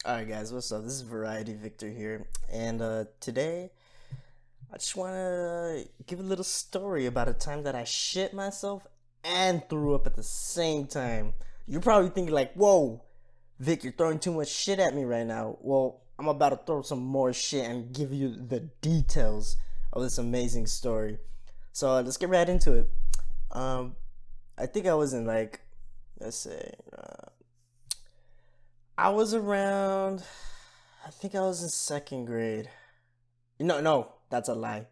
Alright guys, what's up? This is Variety Victor here, and today I just want to give a little story about a time that I shit myself and threw up at the same time. You're probably thinking like, whoa, Vic, you're throwing too much shit at me right now. Well, I'm about to throw some more shit and give you the details of this amazing story. So let's get right into it. Um, I think I was in like, let's say, I was around. I think I was in second grade. No, that's a lie.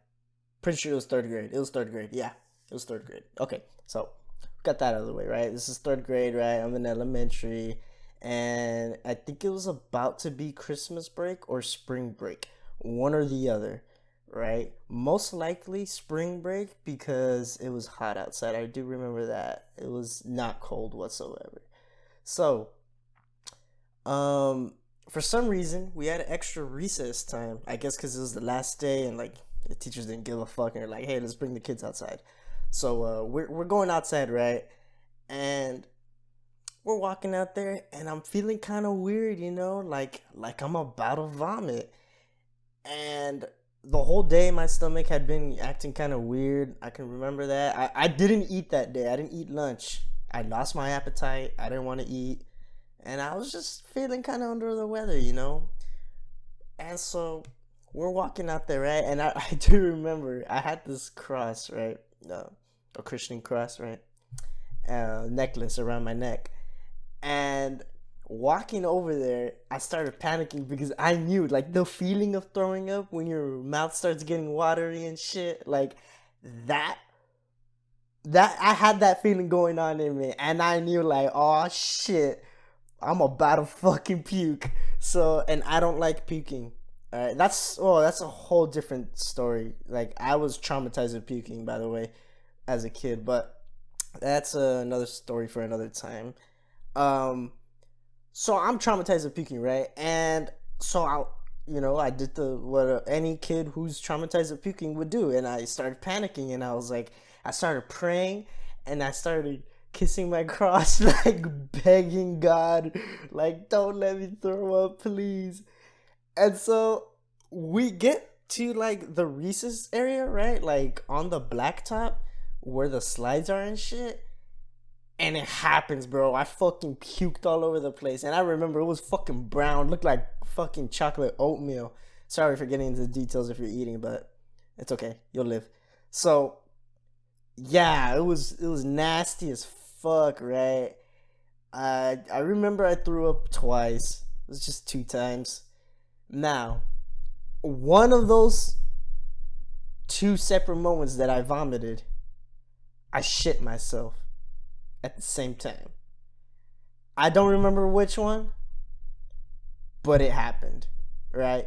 Pretty sure it was third grade. It was third grade. Yeah, it was third grade. Okay, so got that out of the way, right? This is third grade, right? I'm in elementary, and I think it was about to be Christmas break or spring break, one or the other, right? Most likely spring break because it was hot outside. I do remember that. It was not cold whatsoever. So um, for some reason, we had extra recess time. I guess because it was the last day and like the teachers didn't give a fuck and they're like, "Hey, let's bring the kids outside." So we're going outside, right? And we're walking out there, and I'm feeling kind of weird, like I'm about to vomit. And the whole day, my stomach had been acting kind of weird. I can remember that. I didn't eat that day. I didn't eat lunch. I lost my appetite. I didn't want to eat and I was just feeling kind of under the weather. And so we're walking out there, right? And I do remember I had this cross, right? A Christian cross, right? Necklace around my neck. And walking over there, I started panicking because I knew, like, the feeling of throwing up when your mouth starts getting watery and shit, like, that I had that feeling going on in me, and I knew like, oh shit, I'm about to fucking puke. So, and I don't like puking. All right, that's a whole different story. Like I was traumatized with puking, by the way, as a kid, but that's another story for another time. Um, so I'm traumatized with puking, right? And so I did the what any kid who's traumatized with puking would do, and I started panicking, and I was like, I started praying, and I started kissing my cross, like begging God, like, don't let me throw up, please. And so we get to like the recess area, right? Like on the blacktop where the slides are and shit. And it happens, bro. I fucking puked all over the place. And I remember it was fucking brown, looked like fucking chocolate oatmeal. Sorry for getting into the details if you're eating, but it's okay. You'll live. So yeah, it was nasty as fuck, right? I remember I threw up twice. It was just two times. Now, one of those two separate moments that I vomited, I shit myself at the same time. I don't remember which one, but it happened, right?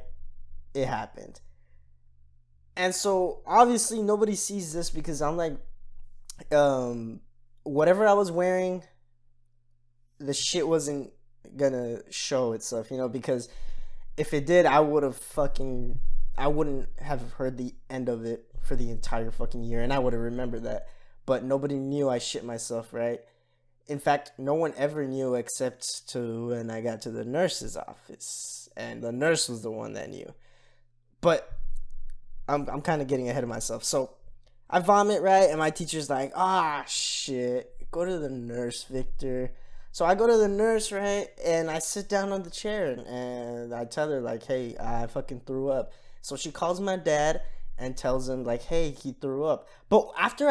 It happened. And so obviously nobody sees this because I'm like, um, whatever I was wearing, the shit wasn't gonna show itself, because if it did, I wouldn't have heard the end of it for the entire fucking year, and I would have remembered that. But nobody knew I shit myself, right? In fact, no one ever knew except to when I got to the nurse's office, and the nurse was the one that knew. But I'm kind of getting ahead of myself. So I vomit, right? And my teacher's like, ah, shit, go to the nurse, Victor. So I go to the nurse, right? And I sit down on the chair and I tell her, like, hey, I fucking threw up. So she calls my dad and tells him, like, hey, he threw up. But after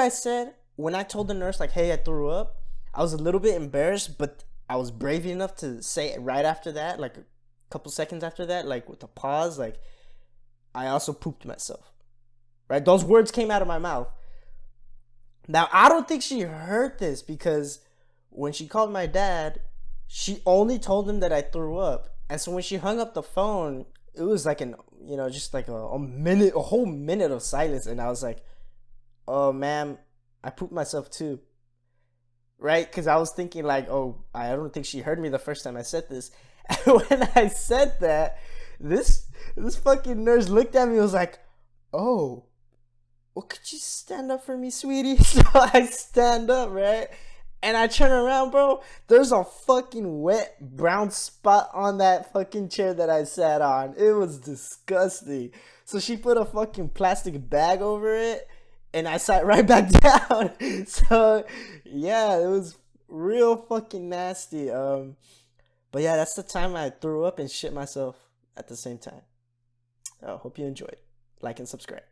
when I told the nurse, like, hey, I threw up, I was a little bit embarrassed, but I was brave enough to say it right after that, like a couple seconds after that, like with a pause, like, I also pooped myself, right? Those words came out of my mouth. Now, I don't think she heard this because when she called my dad, she only told him that I threw up. And so when she hung up the phone, it was like just like a whole minute of silence. And I was like, oh, ma'am, I pooped myself too. Right? Because I was thinking, like, oh, I don't think she heard me the first time I said this. And when I said that, this fucking nurse looked at me and was like, oh, well, could you stand up for me, sweetie? So I stand up, right? And I turn around, bro. There's a fucking wet brown spot on that fucking chair that I sat on. It was disgusting. So she put a fucking plastic bag over it, and I sat right back down. So yeah, it was real fucking nasty. But yeah, that's the time I threw up and shit myself at the same time. Hope you enjoyed. Like and subscribe.